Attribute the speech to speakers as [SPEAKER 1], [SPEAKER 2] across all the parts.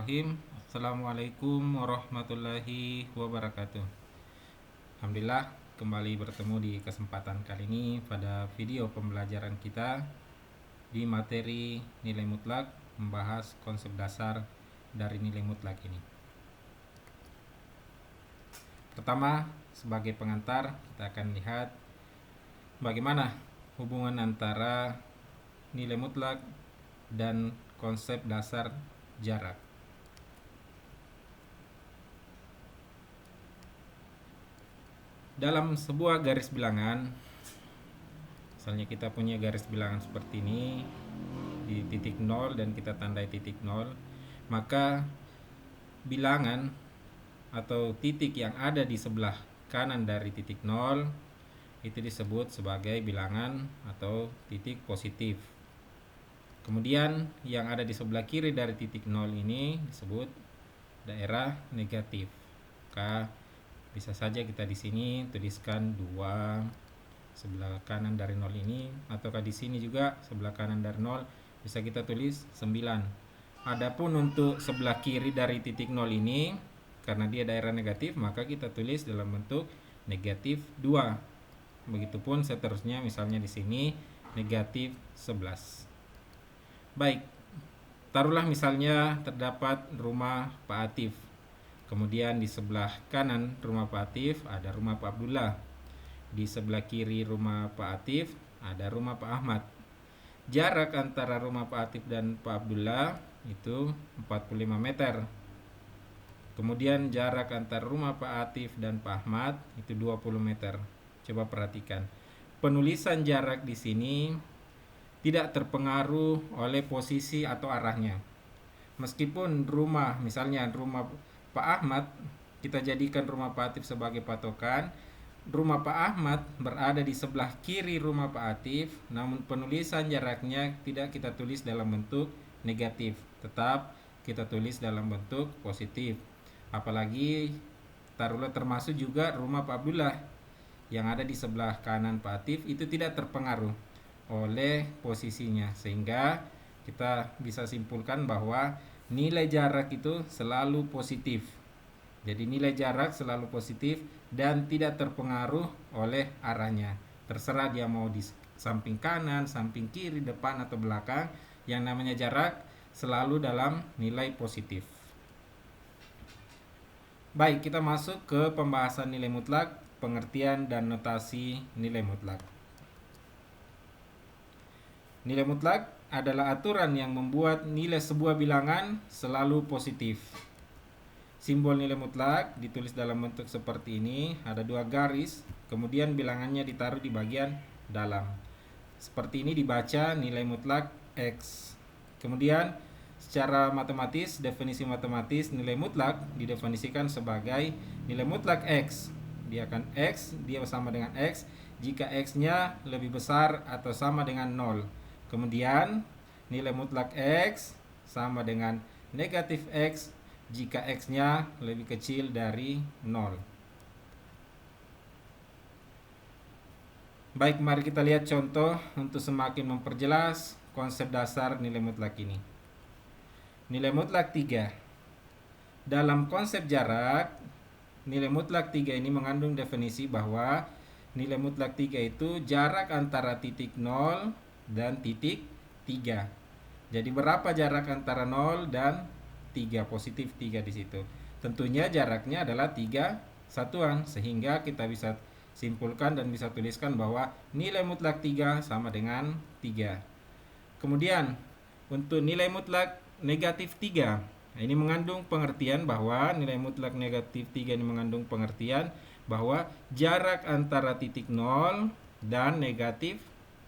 [SPEAKER 1] Bismillahirrahmanirrahim. Assalamualaikum warahmatullahi wabarakatuh. Alhamdulillah, kembali bertemu di kesempatan kali ini pada video pembelajaran kita di materi nilai mutlak, membahas konsep dasar dari nilai mutlak ini. Pertama, sebagai pengantar, kita akan lihat bagaimana hubungan antara nilai mutlak dan konsep dasar jarak. Dalam sebuah garis bilangan, misalnya kita punya garis bilangan seperti ini di titik 0 dan kita tandai titik 0, maka bilangan atau titik yang ada di sebelah kanan dari titik 0 itu disebut sebagai bilangan atau titik positif. Kemudian yang ada di sebelah kiri dari titik 0 ini disebut daerah negatif. Maka bisa saja kita di sini tuliskan 2 sebelah kanan dari 0 ini, ataukah di sini juga sebelah kanan dari 0 bisa kita tulis 9. Adapun untuk sebelah kiri dari titik 0 ini, karena dia daerah negatif, maka kita tulis dalam bentuk negatif 2. Begitupun seterusnya, misalnya di sini negatif 11. Baik, taruhlah misalnya terdapat rumah Pak Atif. Kemudian di sebelah kanan rumah Pak Atif ada rumah Pak Abdullah. Di sebelah kiri rumah Pak Atif ada rumah Pak Ahmad. Jarak antara rumah Pak Atif dan Pak Abdullah itu 45 meter. Kemudian jarak antara rumah Pak Atif dan Pak Ahmad itu 20 meter. Coba perhatikan. Penulisan jarak di sini tidak terpengaruh oleh posisi atau arahnya. Meskipun rumah, misalnya rumah Pak Ahmad, kita jadikan rumah Pak Atif sebagai patokan, rumah Pak Ahmad berada di sebelah kiri rumah Pak Atif, namun penulisan jaraknya tidak kita tulis dalam bentuk negatif, tetap kita tulis dalam bentuk positif. Apalagi taruhlah termasuk juga rumah Pak Abdullah yang ada di sebelah kanan Pak Atif, itu tidak terpengaruh oleh posisinya, sehingga kita bisa simpulkan bahwa nilai jarak itu selalu positif. Jadi nilai jarak selalu positif dan tidak terpengaruh oleh arahnya. Terserah dia mau di samping kanan, samping kiri, depan atau belakang, yang namanya jarak selalu dalam nilai positif. Baik, kita masuk ke pembahasan nilai mutlak, pengertian dan notasi nilai mutlak. Nilai mutlak adalah aturan yang membuat nilai sebuah bilangan selalu positif. Simbol nilai mutlak ditulis dalam bentuk seperti ini, ada 2 garis, kemudian bilangannya ditaruh di bagian dalam. Seperti ini dibaca nilai mutlak X. Kemudian secara matematis, definisi matematis nilai mutlak didefinisikan sebagai nilai mutlak X. Dia akan X, dia sama dengan X jika X-nya lebih besar atau sama dengan 0. Kemudian nilai mutlak X sama dengan negatif X jika X-nya lebih kecil dari 0. Baik, mari kita lihat contoh untuk semakin memperjelas konsep dasar nilai mutlak ini. Nilai mutlak 3. Dalam konsep jarak, nilai mutlak 3 ini mengandung definisi bahwa nilai mutlak 3 itu jarak antara titik 0 dan titik 3. Jadi berapa jarak antara 0 dan 3, positif 3 di situ. Tentunya jaraknya adalah 3 satuan, sehingga kita bisa simpulkan dan bisa tuliskan bahwa nilai mutlak 3 sama dengan 3. Kemudian untuk nilai mutlak negatif 3, ini mengandung pengertian bahwa nilai mutlak negatif 3 ini mengandung pengertian bahwa jarak antara titik 0 dan negatif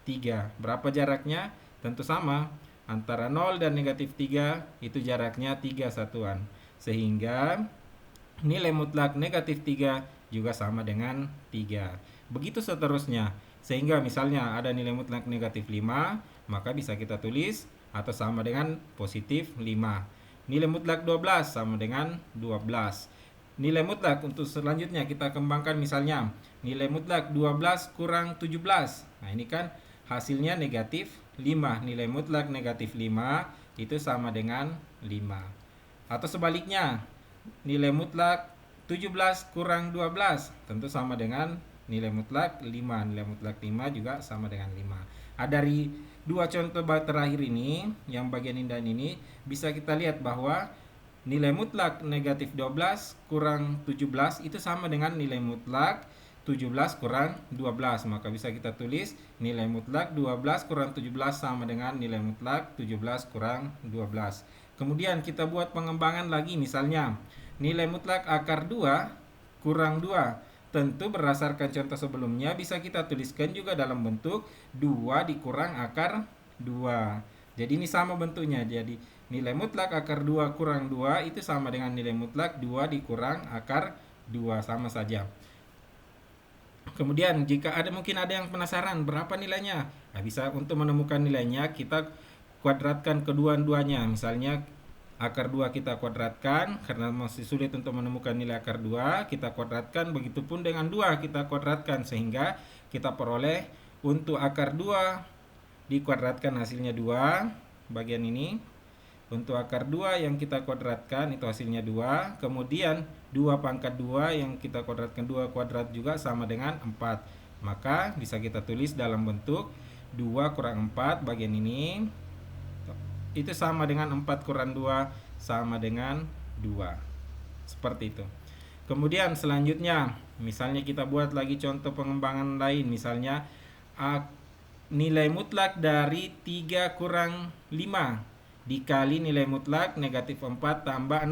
[SPEAKER 1] 3. Berapa jaraknya? Tentu sama. Antara 0 dan negatif 3 itu jaraknya 3 satuan. Sehingga nilai mutlak negatif 3 juga sama dengan 3. Begitu seterusnya. Sehingga misalnya ada nilai mutlak negatif 5, maka bisa kita tulis atau sama dengan positif 5. Nilai mutlak 12 sama dengan 12. Nilai mutlak untuk selanjutnya kita kembangkan, misalnya nilai mutlak 12 kurang 17. Nah, ini kan hasilnya negatif 5. Nilai mutlak negatif 5 itu sama dengan 5. Atau sebaliknya, nilai mutlak 17 kurang 12 tentu sama dengan nilai mutlak 5. Nilai mutlak 5 juga sama dengan 5. Dari dua contoh terakhir ini, yang bagian indah ini, bisa kita lihat bahwa nilai mutlak negatif 12 kurang 17 itu sama dengan nilai mutlak 17 kurang 12. Maka bisa kita tulis nilai mutlak 12 kurang 17 sama dengan nilai mutlak 17 kurang 12. Kemudian kita buat pengembangan lagi, misalnya nilai mutlak akar 2 kurang 2. Tentu berdasarkan contoh sebelumnya bisa kita tuliskan juga dalam bentuk 2 dikurang akar 2. Jadi ini sama bentuknya. Jadi nilai mutlak akar 2 kurang 2 itu sama dengan nilai mutlak 2 dikurang akar 2. Sama saja. Kemudian jika mungkin ada yang penasaran berapa nilainya, nah, bisa untuk menemukan nilainya kita kuadratkan kedua-duanya. Misalnya akar 2 kita kuadratkan, karena masih sulit untuk menemukan nilai akar 2, kita kuadratkan, begitupun dengan 2 kita kuadratkan, sehingga kita peroleh untuk akar 2 dikuadratkan hasilnya 2, bagian ini. Untuk akar 2 yang kita kuadratkan itu hasilnya 2, kemudian 2 pangkat 2 yang kita kuadratkan 2 kuadrat juga sama dengan 4. Maka bisa kita tulis dalam bentuk 2 kurang 4 bagian ini itu sama dengan 4 kurang 2 sama dengan 2. Seperti itu. Kemudian selanjutnya, misalnya kita buat lagi contoh pengembangan lain. Misalnya nilai mutlak dari 3 kurang 5 dikali nilai mutlak negatif 4 tambah 6.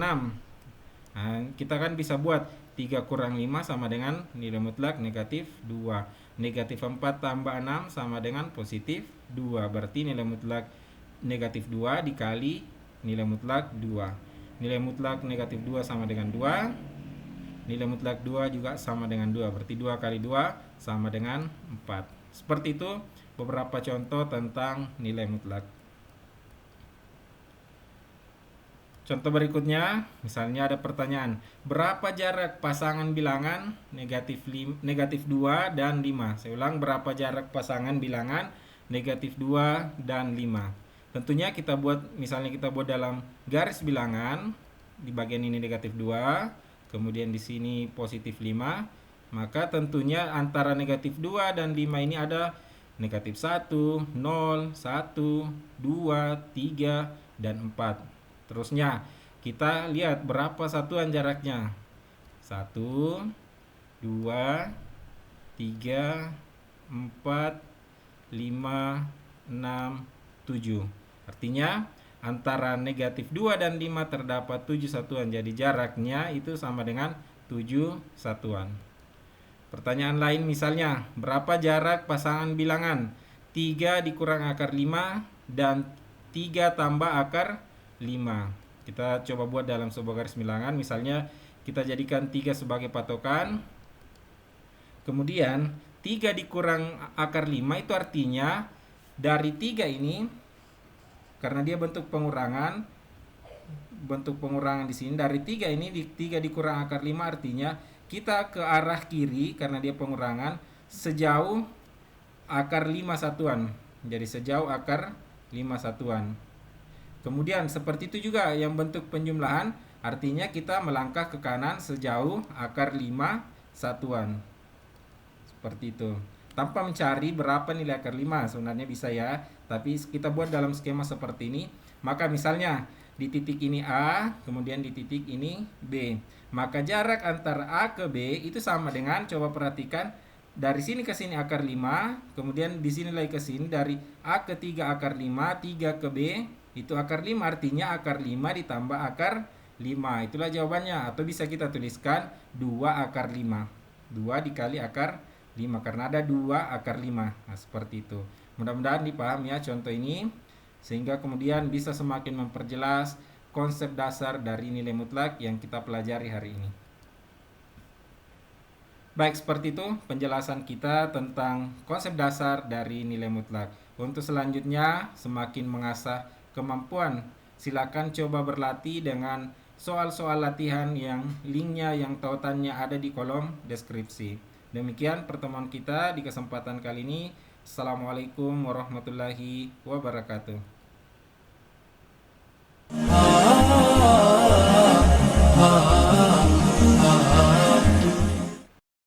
[SPEAKER 1] Nah, kita kan bisa buat 3 kurang 5 sama dengan nilai mutlak negatif 2. Negatif 4 tambah 6 sama dengan positif 2. Berarti nilai mutlak negatif 2 dikali nilai mutlak 2. Nilai mutlak negatif 2 sama dengan 2. Nilai mutlak 2 juga sama dengan 2. Berarti 2 kali 2 sama dengan 4. Seperti itu beberapa contoh tentang nilai mutlak. Contoh berikutnya, misalnya ada pertanyaan, berapa jarak pasangan bilangan negatif 2 dan 5? Saya ulang, berapa jarak pasangan bilangan negatif 2 dan 5? Tentunya kita buat, misalnya kita buat dalam garis bilangan, di bagian ini negatif 2, kemudian di sini positif 5, maka tentunya antara negatif 2 dan 5 ini ada negatif 1, 0, 1, 2, 3, dan 4. Terusnya kita lihat berapa satuan jaraknya. 1, 2, 3, 4, 5, 6, 7. Artinya antara negatif 2 dan 5 terdapat 7 satuan. Jadi jaraknya itu sama dengan 7 satuan. Pertanyaan lain misalnya, berapa jarak pasangan bilangan 3 dikurang akar 5 dan 3 tambah akar 5? Kita coba buat dalam sebuah garis bilangan. Misalnya kita jadikan 3 sebagai patokan. Kemudian 3 dikurang akar 5 itu artinya dari 3 ini, karena dia bentuk pengurangan di sini, dari 3 ini 3 dikurang akar 5 artinya kita ke arah kiri karena dia pengurangan sejauh akar 5 satuan. Jadi sejauh akar 5 satuan. Kemudian seperti itu juga yang bentuk penjumlahan, artinya kita melangkah ke kanan sejauh akar 5 satuan. Seperti itu. Tanpa mencari berapa nilai akar 5, sebenarnya bisa ya, tapi kita buat dalam skema seperti ini. Maka misalnya di titik ini A, kemudian di titik ini B. Maka jarak antara A ke B itu sama dengan, coba perhatikan, dari sini ke sini akar 5, kemudian di sini lagi ke sini, dari A ke 3 akar 5, 3 ke B itu akar 5, artinya akar 5 ditambah akar 5. Itulah jawabannya. Atau bisa kita tuliskan 2 akar 5. 2 dikali akar 5 karena ada 2 akar 5. Nah, seperti itu. Mudah-mudahan dipahami ya contoh ini, sehingga kemudian bisa semakin memperjelas konsep dasar dari nilai mutlak yang kita pelajari hari ini. Baik, seperti itu penjelasan kita tentang konsep dasar dari nilai mutlak. Untuk selanjutnya, semakin mengasah kemampuan, silakan coba berlatih dengan soal-soal latihan yang linknya, yang tautannya ada di kolom deskripsi. Demikian pertemuan kita di kesempatan kali ini. Assalamualaikum warahmatullahi wabarakatuh.